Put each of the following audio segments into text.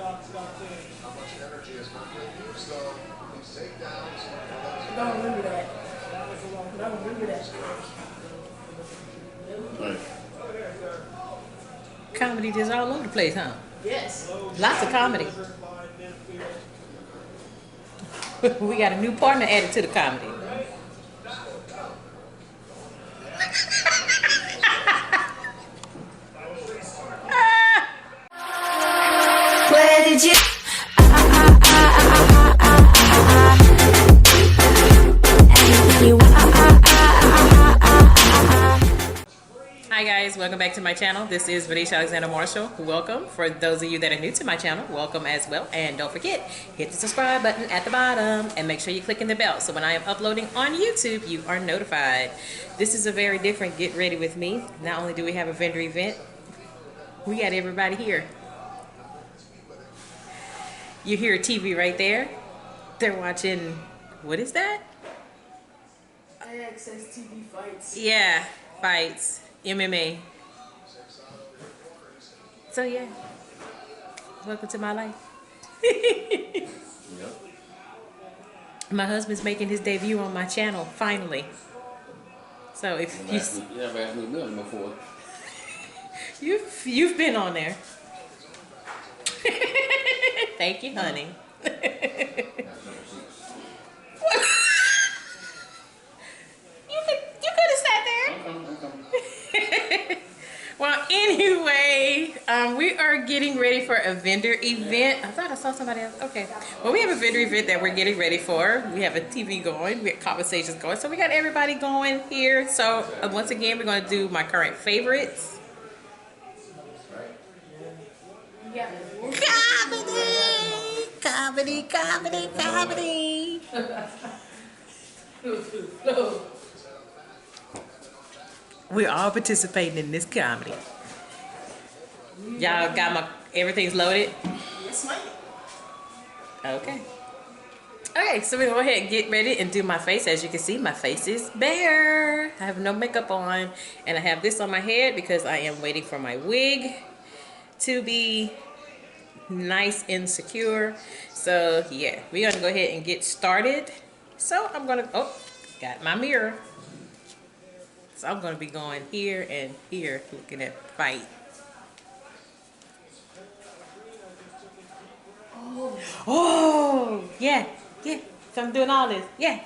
Don't remember that. Don't remember that. Right. Comedy just all over the place, huh? Yes. Lots of comedy. We got a new partner added to the comedy. Where did you? Hi guys, welcome back to my channel. This is Vanessa Alexander Marshall. Welcome. For those of you that are new to my channel, welcome as well. And don't forget, hit the subscribe button at the bottom and make sure you're clicking the bell so when I am uploading on YouTube, you are notified. This is a very different Get Ready With Me. Not only do we have a vendor event, we got everybody here. You hear a TV right there. They're watching, what is that? I access TV fights. Yeah, fights. MMA. So yeah, welcome to my life. Yep. My husband's making his debut on my channel finally. So if You never asked me to be on before. you've been on there. Thank you, honey. You could have sat there. Well, anyway, we are getting ready for a vendor event. I thought I saw somebody else. Okay. Well, we have a vendor event that we're getting ready for. We have a TV going. We have conversations going. So we got everybody going here. So once again, we're going to do my current favorites. Yeah. Comedy, comedy, comedy, comedy. We're all participating in this comedy. Y'all got everything's loaded? Yes, ma'am. Okay. Okay, so we go ahead and get ready and do my face. As you can see, my face is bare. I have no makeup on. And I have this on my head because I am waiting for my wig to be nice and secure. So yeah, we're gonna go ahead and get started. So I'm gonna, got my mirror. So I'm gonna be going here and here looking at the fight. Oh, yeah. So I'm doing all this. Yeah.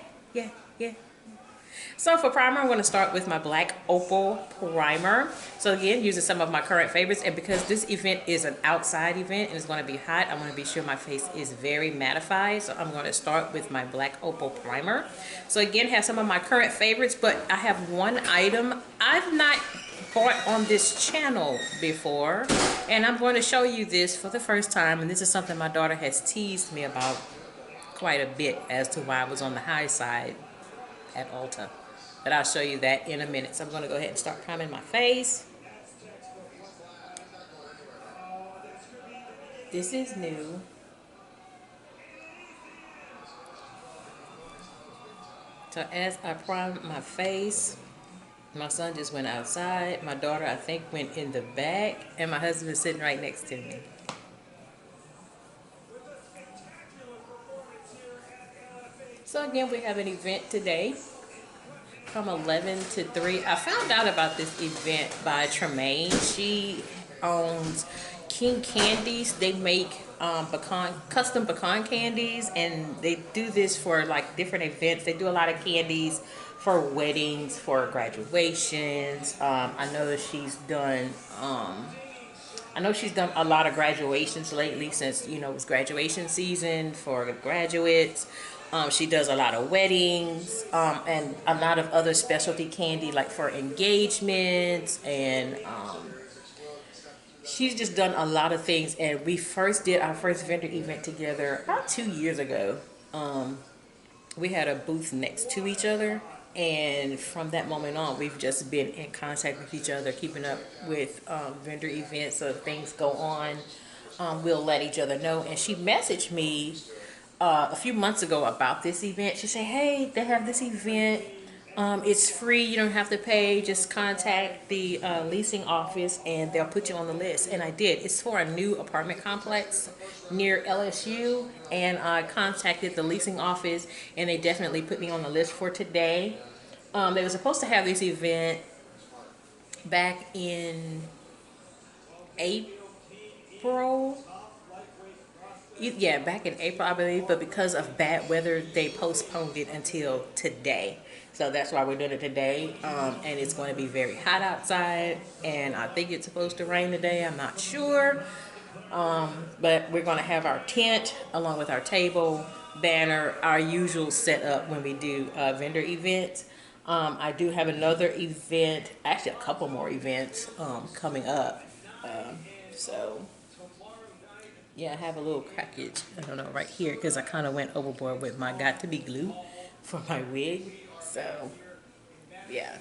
So for primer, I'm going to start with my black Opal primer. So again, using some of my current favorites. And because this event is an outside event and it's going to be hot, I'm going to be sure my face is very mattified. So I'm going to start with my black Opal primer. So again, have some of my current favorites, but I have one item I've not bought on this channel before. And I'm going to show you this for the first time. And this is something my daughter has teased me about quite a bit as to why I was on the high side at Ulta. But I'll show you that in a minute. So I'm going to go ahead and start priming my face. This is new. So as I prime my face, my son just went outside. My daughter, I think, went in the back. And my husband is sitting right next to me. So again, we have an event today from 11 to 3. I found out about this event by Tremaine. She owns King Candies. They make custom pecan candies, and they do this for like different events. They do a lot of candies for weddings, for graduations. I know that she's done a lot of graduations lately since, you know, it's graduation season for graduates. She does a lot of weddings and a lot of other specialty candy like for engagements, and she's just done a lot of things. And we first did our first vendor event together about 2 years ago. We had a booth next to each other, and from that moment on we've just been in contact with each other, keeping up with vendor events. So if things go on, we'll let each other know. And she messaged me a few months ago about this event. She said, hey, they have this event It's free. You don't have to pay. Just contact the leasing office and they'll put you on the list. And I did. It's for a new apartment complex near LSU. And I contacted the leasing office and they definitely put me on the list for today. They were supposed to have this event back in April. Yeah, back in April, I believe. But because of bad weather, they postponed it until today. So that's why we're doing it today, and it's going to be very hot outside, and I think it's supposed to rain today. I'm not sure, but we're going to have our tent along with our table, banner, our usual setup when we do vendor events. I do have another event, actually a couple more events coming up, so yeah, I have a little crackage, I don't know, right here, because I kind of went overboard with my got to be glue for my wig. So, yeah.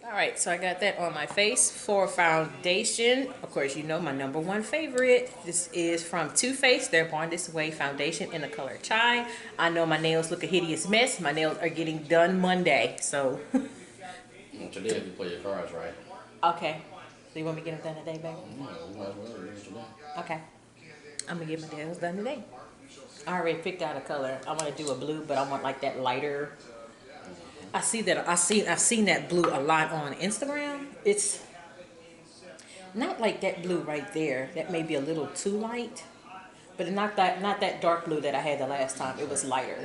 Alright, so I got that on my face. For foundation, of course, you know my #1 favorite. This is from Too Faced, their Born This Way foundation in the color Chai. I know my nails look a hideous mess. My nails are getting done Monday, so. Today, if you play your cards right. Okay. So you want me to get them done today, baby? You might as well do it today. Okay. I'm going to get my nails done today. I already picked out a color. I want to do a blue, but I want like that lighter. I've seen that blue a lot on Instagram. It's not like that blue right there. That may be a little too light, but not that dark blue that I had the last time. It was lighter.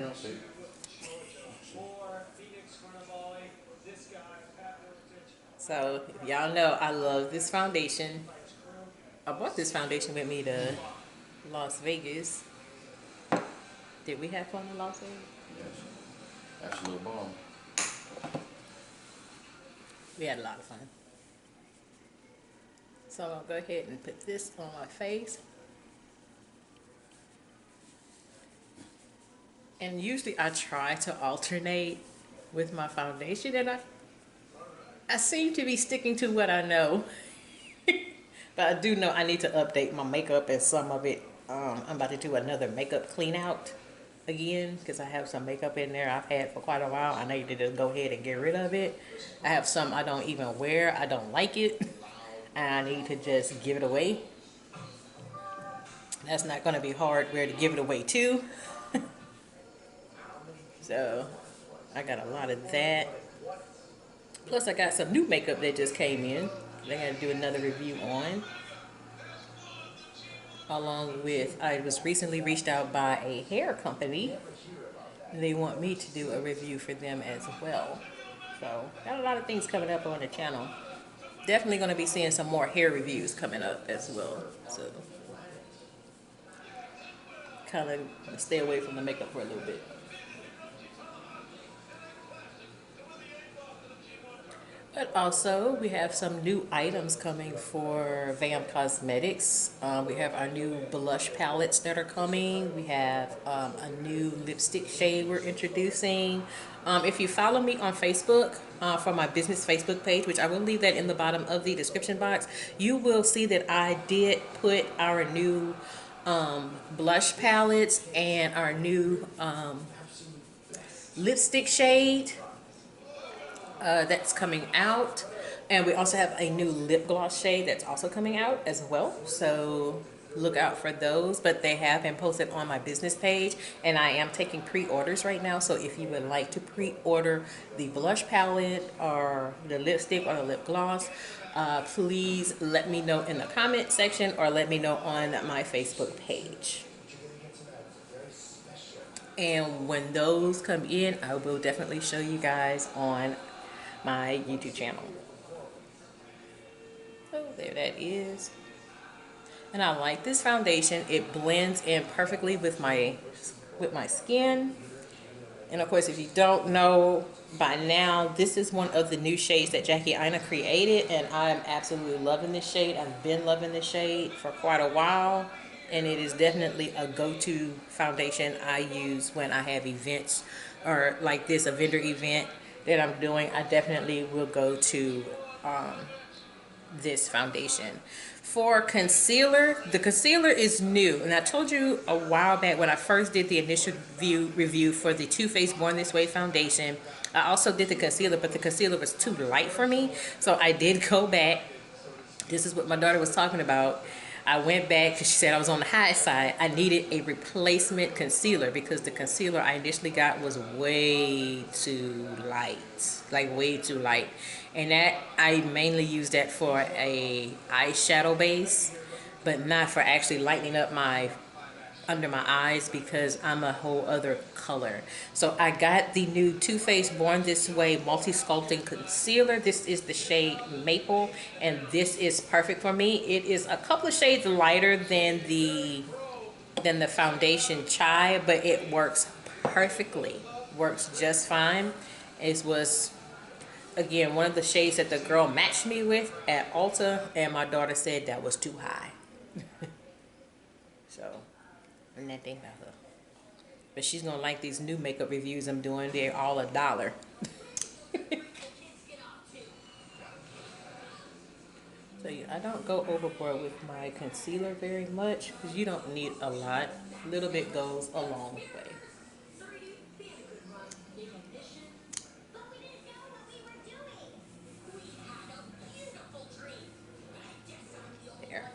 So if y'all know, I love this foundation. I bought this foundation with me to Las Vegas. Did we have fun in Las Vegas? Yes. Absolute bomb. We had a lot of fun. So I'll go ahead and put this on my face. And usually I try to alternate with my foundation, and I seem to be sticking to what I know. But I do know I need to update my makeup and some of it. I'm about to do another makeup clean out again because I have some makeup in there I've had for quite a while. I need to just go ahead and get rid of it. I have some I don't even wear. I don't like it. And I need to just give it away. That's not going to be hard where to give it away to. So I got a lot of that. Plus I got some new makeup that just came in. I got to do another review on. Along with, I was recently reached out by a hair company. They want me to do a review for them as well. So, got a lot of things coming up on the channel. Definitely going to be seeing some more hair reviews coming up as well. So, kind of stay away from the makeup for a little bit. But also, we have some new items coming for V.A.M Cosmetics. We have our new blush palettes that are coming. We have a new lipstick shade we're introducing. If you follow me on Facebook, from my business Facebook page, which I will leave that in the bottom of the description box, you will see that I did put our new blush palettes and our new lipstick shade that's coming out, and we also have a new lip gloss shade that's also coming out as well, so look out for those. But they have been posted on my business page, and I am taking pre-orders right now. So if you would like to pre-order the blush palette or the lipstick or the lip gloss, please let me know in the comment section or let me know on my Facebook page. And when those come in, I will definitely show you guys on my YouTube channel. So there that is. And I like this foundation. It blends in perfectly with my skin. And of course, if you don't know by now, this is one of the new shades that Jackie Aina created, and I'm absolutely loving this shade. I've been loving this shade for quite a while, and it is definitely a go-to foundation I use when I have events or like this, a vendor event that I'm doing. I definitely will go to this foundation. For concealer, the concealer is new, and I told you a while back when I first did the initial review for the Too Faced Born This Way foundation, I also did the concealer, but the concealer was too light for me. So I did go back. This is what my daughter was talking about. I went back because she said I was on the high side. I needed a replacement concealer because the concealer I initially got was way too light, like way too light. And that, I mainly use that for a eyeshadow base, but not for actually lightening up my under my eyes because I'm a whole other color. So I got the new Too Faced Born This Way Multi-Sculpting Concealer. This is the shade Maple, and this is perfect for me. It is a couple of shades lighter than the foundation Chai, but it works perfectly. Works just fine. It was, again, one of the shades that the girl matched me with at Ulta, and my daughter said that was too high. So, and that thing about her. But she's gonna like these new makeup reviews I'm doing. They're all $1. So yeah, I don't go overboard with my concealer very much because you don't need a lot. A little bit goes a long way. There.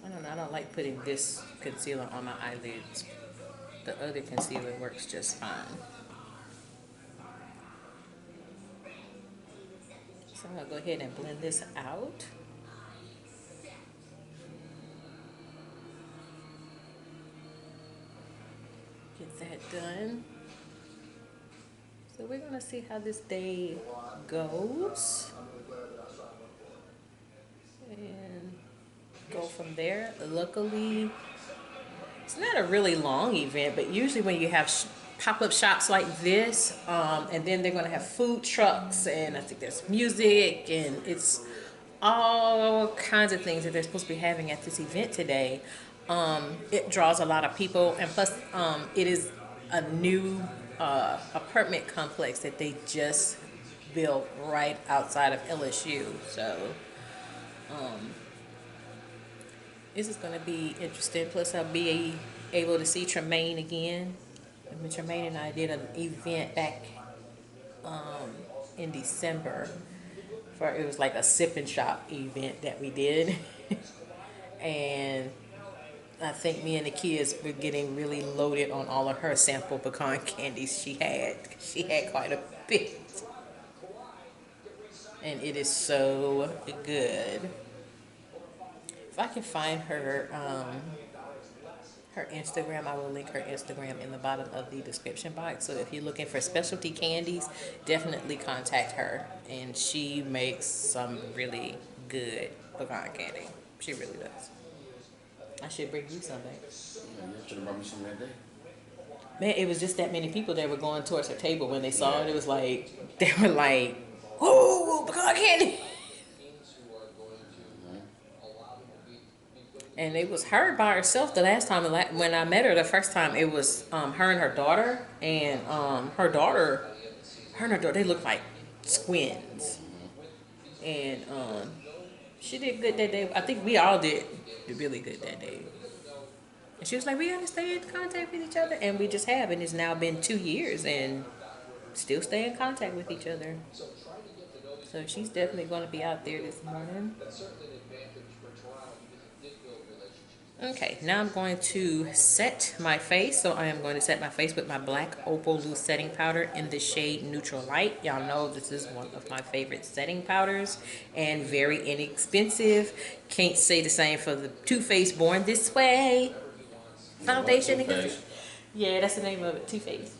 I don't know. I don't like putting this concealer on my eyelids. The other concealer works just fine. So I'm gonna go ahead and blend this out. Get that done. So we're gonna see how this day goes. And go from there. Luckily, it's not a really long event, but usually when you have pop-up shops like this, and then they're going to have food trucks, and I think there's music, and it's all kinds of things that they're supposed to be having at this event today. It draws a lot of people, and plus it is a new apartment complex that they just built right outside of LSU. So this is going to be interesting. Plus, I'll be able to see Tremaine again. I mean, Tremaine and I did an event back in December. It was like a sip and shop event that we did. And I think me and the kids were getting really loaded on all of her sample pecan candies she had. She had quite a bit. And it is so good. If I can find her Instagram, I will link her Instagram in the bottom of the description box. So if you're looking for specialty candies, definitely contact her. And she makes some really good pecan candy. She really does. I should bring you some back. Yeah, you should have brought me some that day. Man, it was just that many people that were going towards her table when they saw it. It was like, they were like, "Ooh, pecan candy!" And it was her by herself the last time. When I met her the first time, it was her and her daughter. And her daughter, they look like twins. And she did good that day. I think we all did really good that day. And she was like, we gotta stay in contact with each other. And we just have. And it's now been 2 years and still stay in contact with each other. So she's definitely going to be out there this morning. Okay, now I'm going to set my face. So I am going to set my face with my black Opal loose setting powder in the shade Neutral Light. Y'all know this is one of my favorite setting powders and very inexpensive. Can't say the same for the Too Faced Born This Way foundation. Yeah, that's the name of it, Too Faced.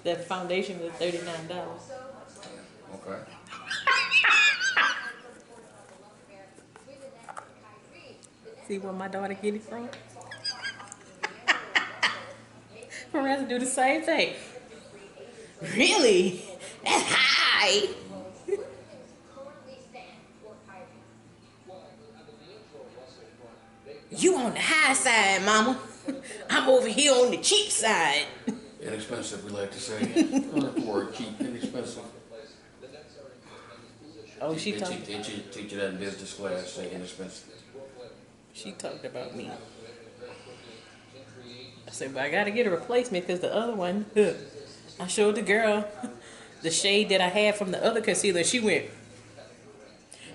The foundation was $39. Okay. See where my daughter get it from? Marissa do the same thing. Really? That's high. You on the high side, mama. I'm over here on the cheap side. Inexpensive, we like to say. The word cheap, inexpensive. Oh, she talking. They teach you that in business class, say inexpensive. She talked about me. I said, but I gotta get a replacement because the other one, I showed the girl the shade that I had from the other concealer. She went,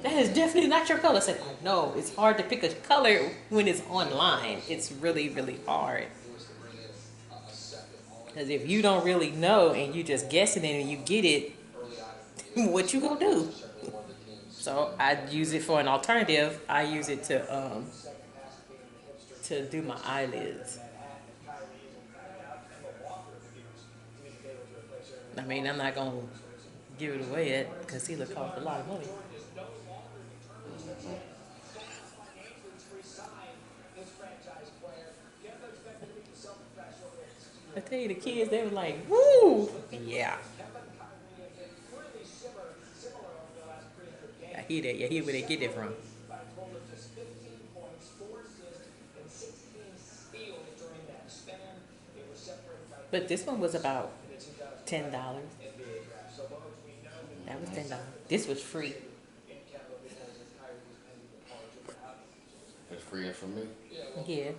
that is definitely not your color. I said, I know. It's hard to pick a color when it's online. It's really, really hard. Because if you don't really know and you just guessing it and you get it, what you gonna do? So I use it for an alternative. I use it to do my eyelids. I mean, I'm not gonna give it away yet. Concealer costs a lot of money. I tell you, the kids, they were like, woo! Yeah. I hear that. You hear where they get it from. But this one was about $10. That was $10. This was free. It's free for me. Yeah.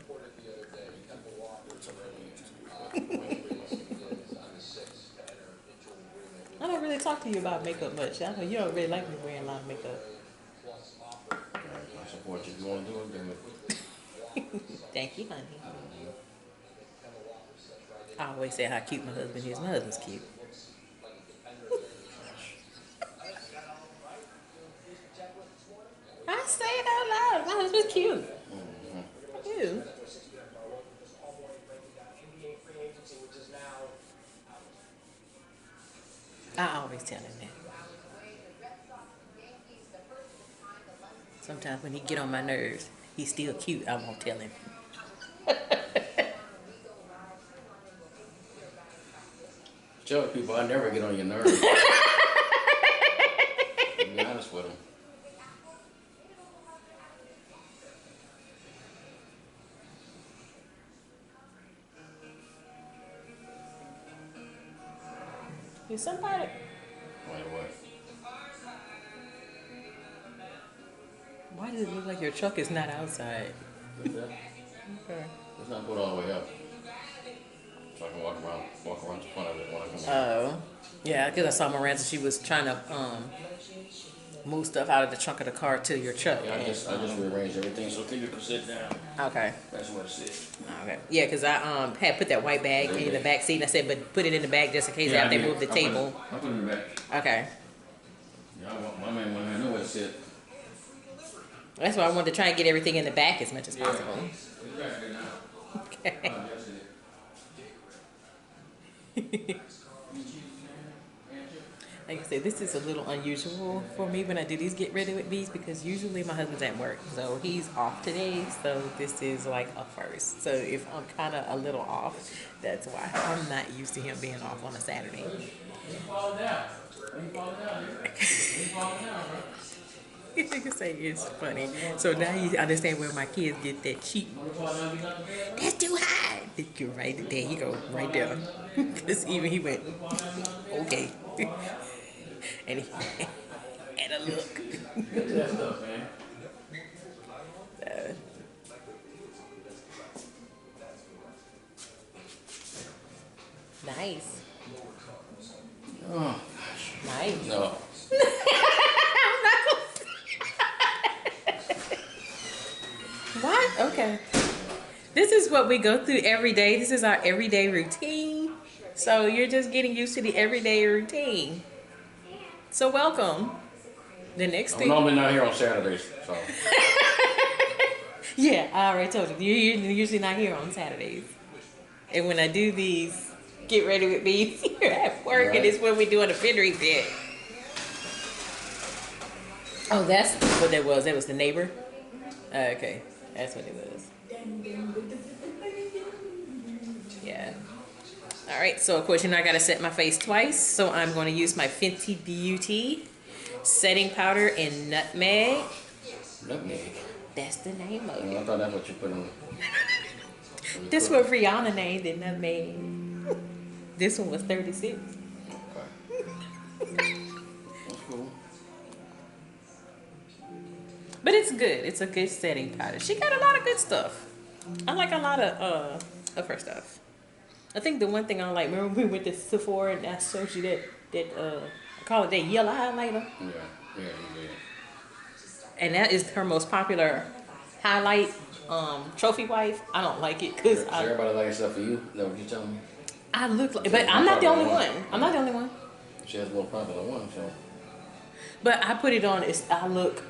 I don't really talk to you about makeup much. I know you don't really like me wearing a lot of makeup. I support you. If you want to do it, then Thank you, honey. I always say how cute my husband is. My husband's cute. I say it out loud. My husband's cute. Ew. I always tell him that. Sometimes when he get on my nerves, he's still cute. I won't tell him. tell people I never get on your nerves. Be honest with them. Is somebody? Wait, what? Why does it look like your truck is not outside? What's that? Okay. It's not put all the way up. So I can walk around the front of it when I come in. Oh, yeah, because I saw Miranda. She was trying to move stuff out of the trunk of the car to your truck. Yeah, I just rearranged everything so people can sit down. Okay. That's where it sits. Okay. Yeah, because I had put that white bag in the back seat. And I said, but put it in the bag just in case after they move the table. I put it in the back. Okay. Yeah, my man wanted to know where it sit. That's why I wanted to try and get everything in the back as much as possible. It's back there now. Okay. Like I said, this is a little unusual for me when I do these get ready with me's because usually my husband's at work, so he's off today. So this is like a first. So if I'm kind of a little off, that's why I'm not used to him being off on a Saturday. You can say it's funny. So now you understand where my kids get that cheap. That's too high. You're right there. You go right there. Because even he went, okay. And he had a look. Nice. Oh, Nice. no. What? Okay. This is what we go through every day. This is our everyday routine. So you're just getting used to the everyday routine. So welcome. The next thing. I'm normally not here on Saturdays, so. Yeah, I already told you. You're usually not here on Saturdays. And when I do these, get ready with me here at work, right. And it's when we do an offender event. Oh, that's what that was. That was the neighbor? Okay, that's what it was. Yeah. All right, so of course, you know I gotta set my face twice. So I'm gonna use my Fenty Beauty setting powder in Nutmeg. Nutmeg? That's the name of it. I thought that's what you put on. This what Rihanna named it, Nutmeg. This one was 36. Okay. That's cool. But it's good. It's a good setting powder. She got a lot of good stuff. I like a lot of her stuff. I think the one thing I like, remember we went to Sephora and I showed you that I call it that yellow highlighter? Yeah, you did. And that is her most popular highlight trophy wife. I don't like it because Does everybody like except for you? Is that what you're telling me? I look like, but I'm not the only one. I'm not the only one. She has a little popular one, so. But I put it on, I look.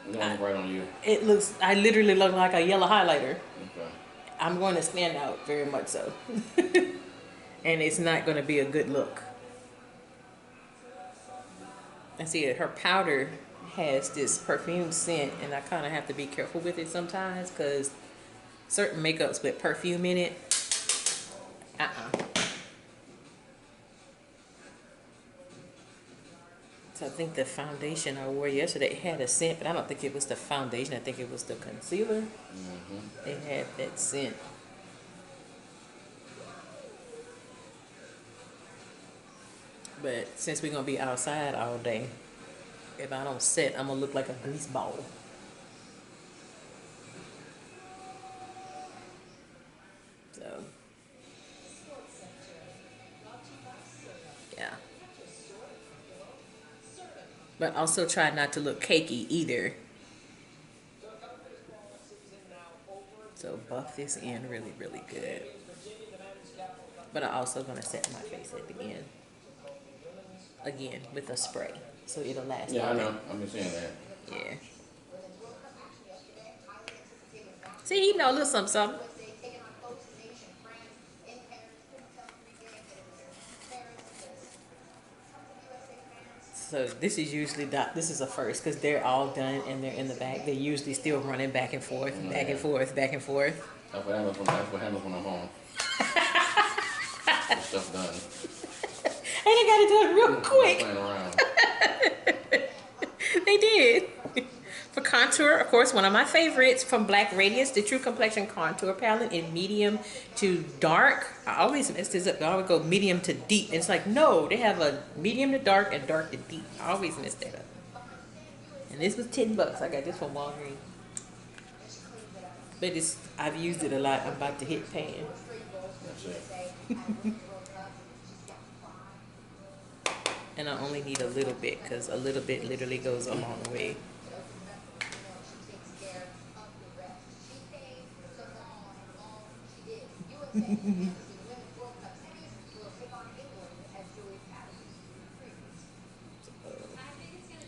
It don't look right on you. It looks, I literally look like a yellow highlighter. Okay. I'm going to stand out very much so. And it's not going to be a good look. I see that her powder has this perfume scent, and I kind of have to be careful with it sometimes because certain makeups with perfume in it, So I think the foundation I wore yesterday had a scent, but I don't think it was the foundation. I think it was the concealer. It had that scent. But since we're going to be outside all day, if I don't set, I'm going to look like a grease ball. So, yeah. But also try not to look cakey either. So buff this in really, really good. But I'm also going to set my face at the end. Again, with a spray. So it'll last. Yeah, I know. I've been saying that. Yeah. See, you know, a little something, something. So this is usually this is a first because they're all done and they're in the back. They're usually still running back and forth, back and forth, back and forth. That's what happens when I'm home. Get stuff done. And they got to do it real quick. Playing around. They did. For contour, of course, one of my favorites from Black Radiance, the True Complexion Contour Palette in medium to dark. I always mess this up. I always go medium to deep. And it's like, no, they have a medium to dark and dark to deep. I always mess that up. And this was $10. I got this from Walgreens. But I've used it a lot. I'm about to hit pan. That's it. And I only need a little bit because a little bit literally goes a long way.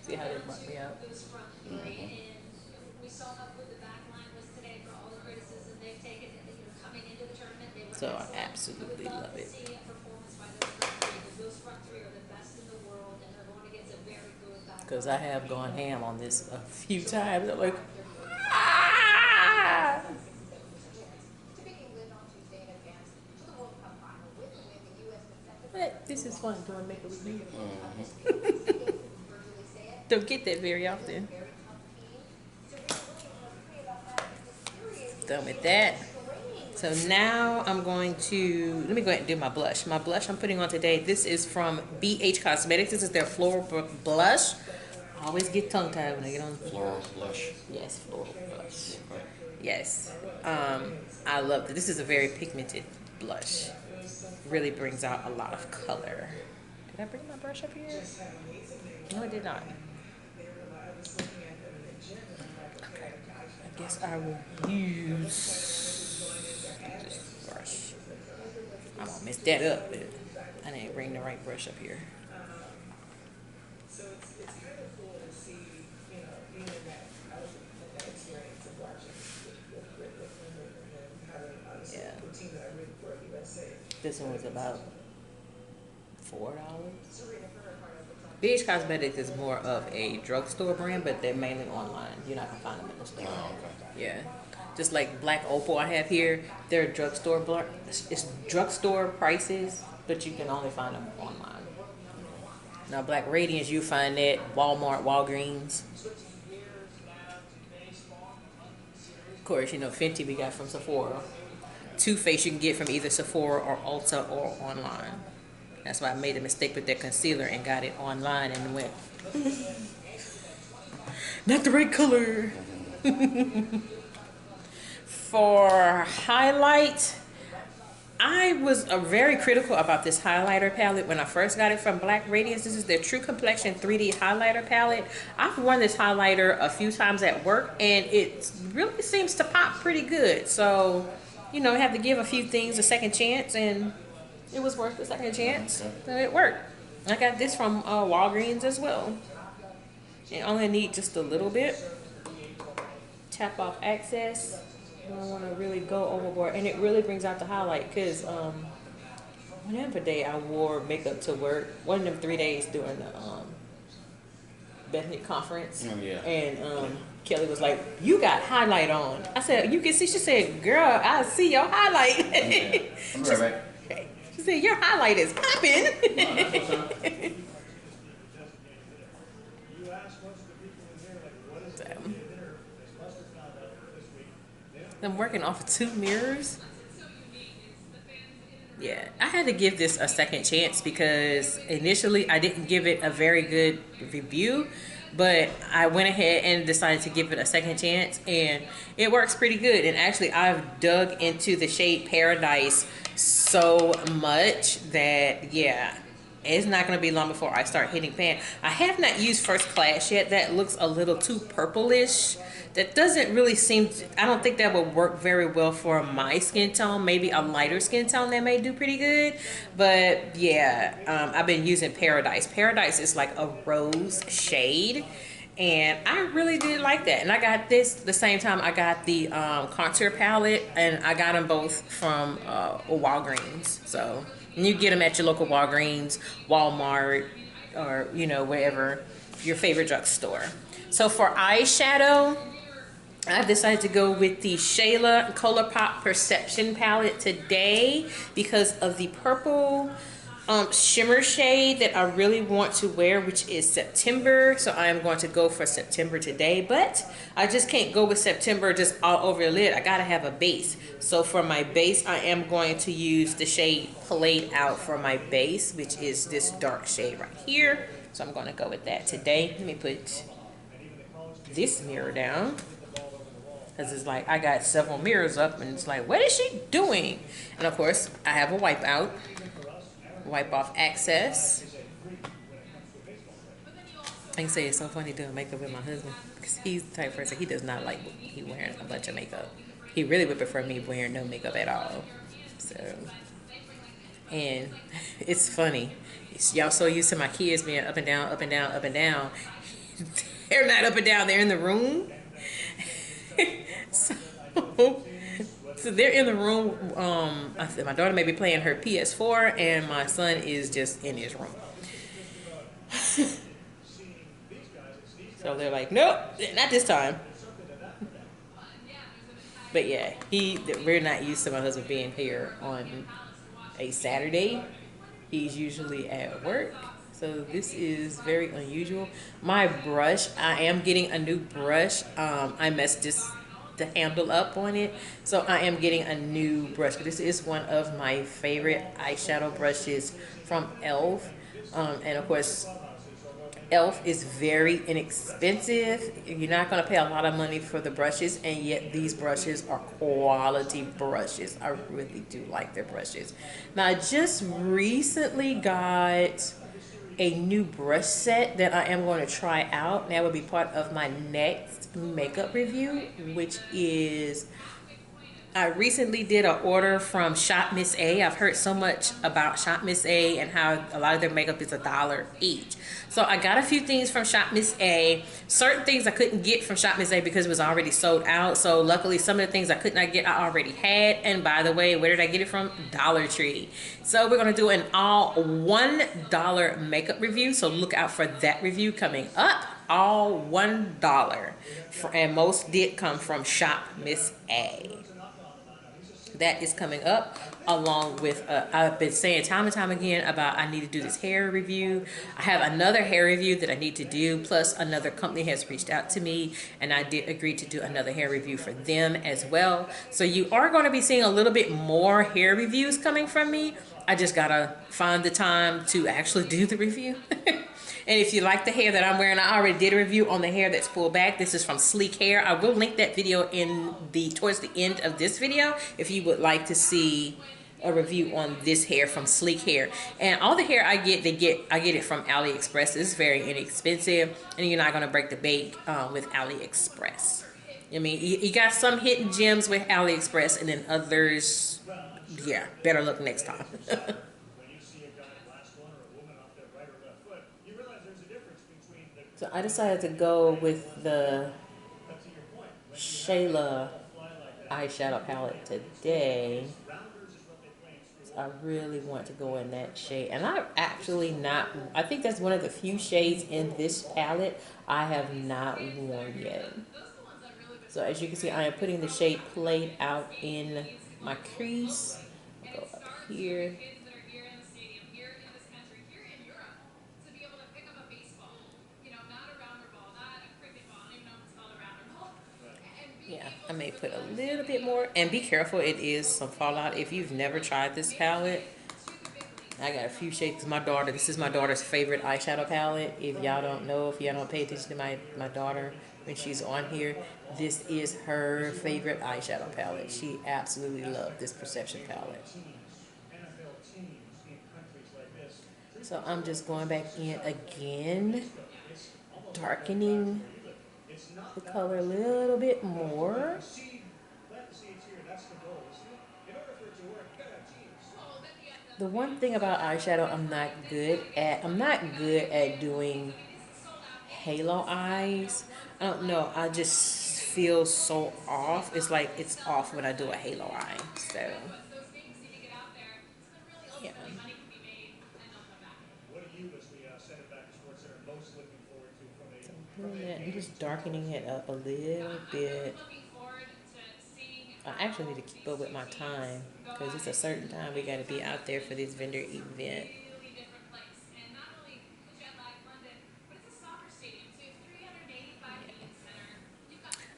See how they brought me out? So I absolutely love it. Because I have gone ham on this a few times. I'm like, ah! But this is fun doing makeup with me. Don't get that very often. Done with that. So now I'm going to, let me go ahead and do my blush. My blush I'm putting on today, this is from BH Cosmetics. This is their Floral blush. I always get tongue-tied when I get on Floral blush. Yes, Floral blush. Yes. I love it. This is a very pigmented blush. Really brings out a lot of color. Did I bring my brush up here? No, I did not. Okay. I guess I will use this brush. I'm gonna mess that up, but I didn't bring the right brush up here. Yeah. This one was about $4. BH Cosmetics is more of a drugstore brand, but they're mainly online. You're not gonna find them in the store. Oh, okay. Yeah. Just like Black Opal I have here, they're drugstore it's drugstore prices, but you can only find them online. Now Black Radiance, you find that Walmart, Walgreens. Of course, you know Fenty we got from Sephora. Too Faced you can get from either Sephora or Ulta or online. That's why I made a mistake with that concealer and got it online and went, not the right color. For highlight, I was very critical about this highlighter palette when I first got it from Black Radiance. This is their True Complexion 3D highlighter palette. I've worn this highlighter a few times at work, and it really seems to pop pretty good. So, you know, I have to give a few things a second chance, and it was worth the second chance. So it worked. I got this from Walgreens as well. You only need just a little bit. Tap off access. I don't want to really go overboard, and it really brings out the highlight because whenever day I wore makeup to work, one of them 3 days during the Bethany conference, and Kelly was like, "You got highlight on." I said, "You can see." She said, "Girl, I see your highlight." I'm right back. She said, "Your highlight is popping." I'm working off of 2 mirrors. Yeah, I had to give this a second chance because initially I didn't give it a very good review, but I went ahead and decided to give it a second chance, and it works pretty good. And actually, I've dug into the shade Paradise so much that, yeah, it's not going to be long before I start hitting pan. I have not used First Class yet. That looks a little too purplish. That doesn't really seem to, I don't think that would work very well for my skin tone. Maybe a lighter skin tone that may do pretty good. But yeah, I've been using Paradise. Paradise is like a rose shade, and I really did like that. And I got this the same time I got the contour palette, and I got them both from Walgreens. So you get them at your local Walgreens, Walmart, or you know, wherever your favorite drugstore. So for eyeshadow, I've decided to go with the Shayla Colourpop Perception palette today because of the purple shimmer shade that I really want to wear, which is September. So I am going to go for September today, but I just can't go with September just all over the lid. I gotta have a base. So for my base, I am going to use the shade Played Out for my base, which is this dark shade right here. So I'm going to go with that today. Let me put this mirror down, because it's like I got several mirrors up, and it's like, what is she doing? And of course, I have a wipe out, wipe off access. I can say it's so funny doing makeup with my husband because he's the type of person, he does not like he wearing a bunch of makeup. He really would prefer me wearing no makeup at all. So, and it's funny. Y'all so used to my kids being up and down, up and down, up and down. They're not up and down, they're in the room. So they're in the room. My daughter may be playing her PS4, and my son is just in his room. So they're like, nope, not this time. But yeah, we're not used to my husband being here on a Saturday. He's usually at work. So this is very unusual. My brush, I am getting a new brush. I messed the handle up on it. So I am getting a new brush. This is one of my favorite eyeshadow brushes from e.l.f. And of course, e.l.f. is very inexpensive. You're not going to pay a lot of money for the brushes, and yet these brushes are quality brushes. I really do like their brushes. Now, I just recently got a new brush set that I am going to try out. That will be part of my next makeup review, which is, I recently did an order from Shop Miss A. I've heard so much about Shop Miss A and how a lot of their makeup is $1 each. So I got a few things from Shop Miss A. Certain things I couldn't get from Shop Miss A because it was already sold out. So luckily some of the things I could not get I already had. And by the way, where did I get it from? Dollar Tree. So we're going to do an all $1 makeup review. So look out for that review coming up. All $1. And most did come from Shop Miss A. That is coming up, along with I've been saying time and time again about I need to do this hair review. I have another hair review that I need to do, plus another company has reached out to me, and I did agree to do another hair review for them as well. So you are going to be seeing a little bit more hair reviews coming from me. I just gotta find the time to actually do the review. And if you like the hair that I'm wearing, I already did a review on the hair that's pulled back. This is from Sleek Hair. I will link that video in towards the end of this video if you would like to see a review on this hair from Sleek Hair. And all the hair I get, I get it from AliExpress. It's very inexpensive, and you're not gonna break the bank with AliExpress. I mean, you got some hidden gems with AliExpress, and then others, yeah, better look next time. So I decided to go with the Shayla eyeshadow palette today. I really want to go in that shade, and I actually not, I think that's one of the few shades in this palette I have not worn yet. So as you can see, I am putting the shade Played Out in my crease. I'll go up here. Yeah, I may put a little bit more, and be careful, it is some fallout. If you've never tried this palette, I got a few shades. This is my daughter's favorite eyeshadow palette. If y'all don't know, if y'all don't pay attention to my daughter when she's on here, this is her favorite eyeshadow palette. She absolutely loved this Perception palette. So I'm just going back in again, darkening the color a little bit more. The one thing about eyeshadow I'm not good at doing halo eyes. I don't know, I just feel so off. It's like it's off when I do a halo eye. So yeah. I'm just darkening it up a little bit. I actually need to keep up with my time, because it's a certain time we got to be out there for this vendor event.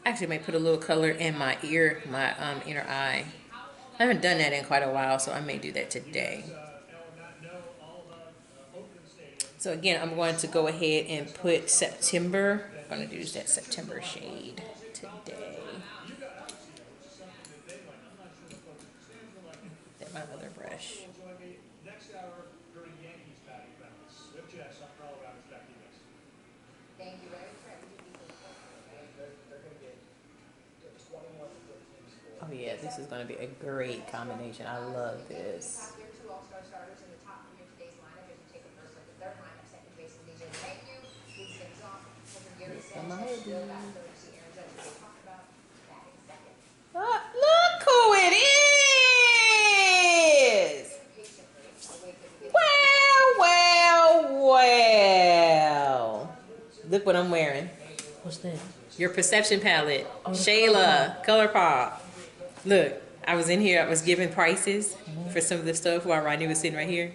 Actually, I may put a little color in my ear, my inner eye. I haven't done that in quite a while, so I may do that today. So again, I'm going to go ahead and put September. I'm going to use that September shade today. Get my other brush. Oh yeah, this is going to be a great combination. I love this. Look who it is! Well. Look what I'm wearing. What's that? Your Perception palette. Shayla, Colourpop. Look, I was in here, I was giving prices for some of the stuff while Rodney was sitting right here.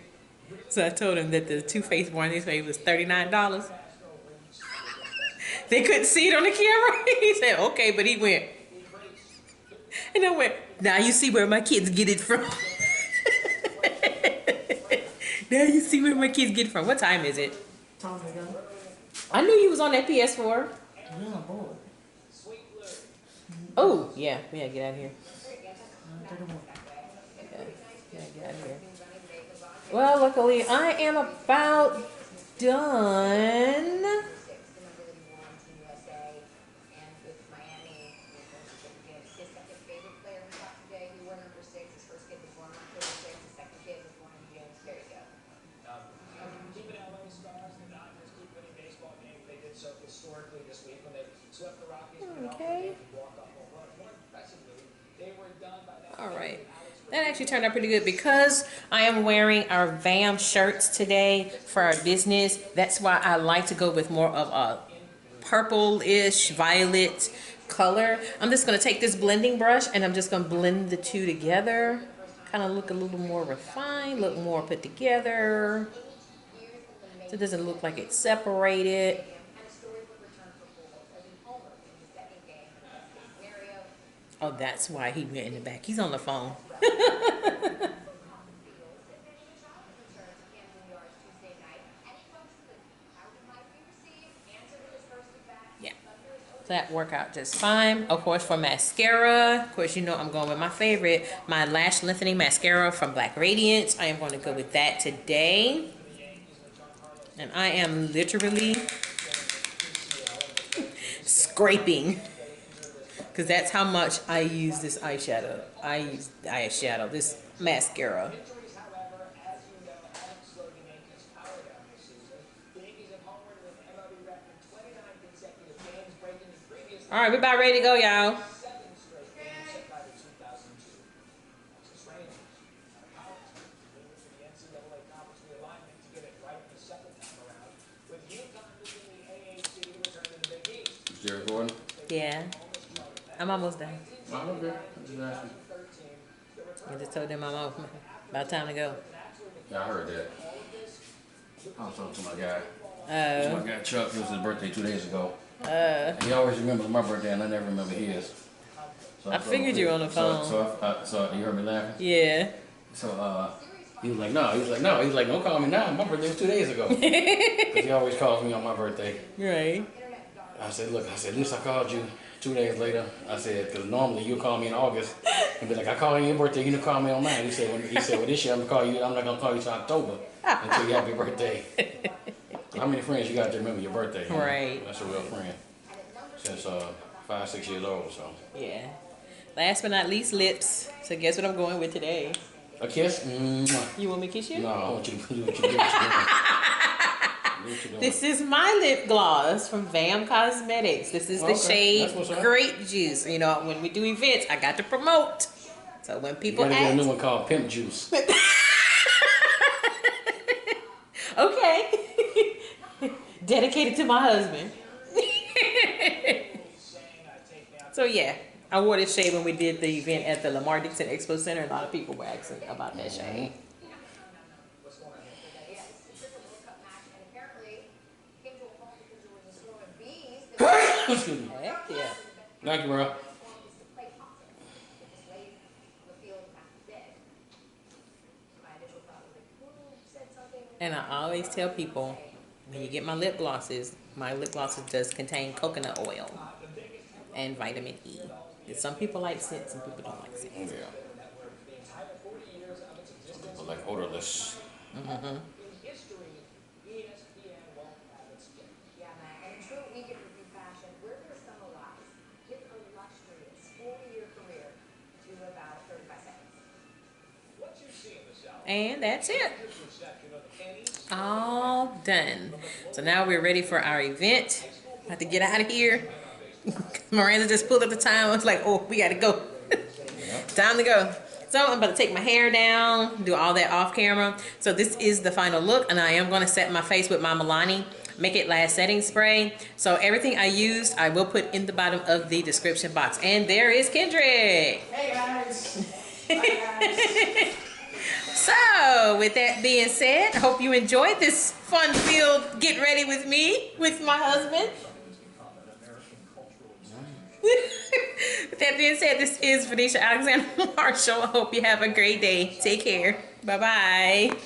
So I told him that the Too Faced one this way was $39. They couldn't see it on the camera. He said, okay, but he went. And I went, now you see where my kids get it from. Now you see where my kids get it from. What time is it? Time to go. I knew you was on that PS4. Yeah, boy. Oh, yeah, we gotta get out of here. Yeah, get out of here. Well, luckily, I am about done. Okay. All right. That actually turned out pretty good because I am wearing our V.A.M shirts today for our business. That's why I like to go with more of a purple-ish violet color. I'm just going to take this blending brush and I'm just going to blend the two together. Kind of look a little more refined, look more put together. So it doesn't look like it's separated. Oh, that's why he went in the back. He's on the phone. Yeah. So that work out just fine. Of course, for mascara, of course, you know I'm going with my favorite, my Lash Lengthening Mascara from Black Radiance. I am going to go with that today. And I am literally scraping, because that's how much I use this eyeshadow. I use eyeshadow, this mascara. All right, we're about ready to go, y'all. Is there recording? Yeah, I'm almost done. I'm okay. I'm just asking. I just told them I'm off. About time to go. Yeah, I heard that. I was talking to my guy. My guy Chuck, it was his birthday 2 days ago. He always remembers my birthday and I never remember his. So I figured you were on the phone. So you heard me laughing? Yeah. So he was like, no. He was like, don't call me now. My birthday was 2 days ago. Because he always calls me on my birthday. Right. I said, look, at least I called you 2 days later. I said, because normally you call me in August and be like, I call you on your birthday, you don't call me on mine. He said, well, this year I'm not going to call you till October until you have your birthday. How many friends you got to remember your birthday? Right. That's a real friend. Since 5, 6 years old, so. Yeah. Last but not least, lips. So guess what I'm going with today? A kiss? Mwah. You want me to kiss you? No, I want you to do what you're doing. This is my lip gloss from V.A.M Cosmetics. This is the shade Grape Juice. You know, when we do events, I got to promote. So when people you gotta ask, get a new one called Pimp Juice. Okay. Dedicated to my husband. So yeah, I wore this shade when we did the event at the Lamar Dixon Expo Center. A lot of people were asking about that shade. Excuse me. Heck yeah. Thank you, bro. And I always tell people, when you get my lip glosses does contain coconut oil and vitamin E. Some people like scent, some people don't like scent. Yeah. Some people like odorless. Mm-hmm. And that's it. All done. So now we're ready for our event. I have to get out of here. Miranda just pulled up the time. I was like, oh, we got to go. Time to go. So I'm about to take my hair down, do all that off camera. So this is the final look, and I am going to set my face with my Milani Make It Last setting spray. So everything I used, I will put in the bottom of the description box. And there is Kendrick. Hey guys. Hi guys. So, with that being said, I hope you enjoyed this fun-filled get ready with me, with my husband. With that being said, this is Venetia Alexander Marshall. I hope you have a great day. Take care. Bye-bye.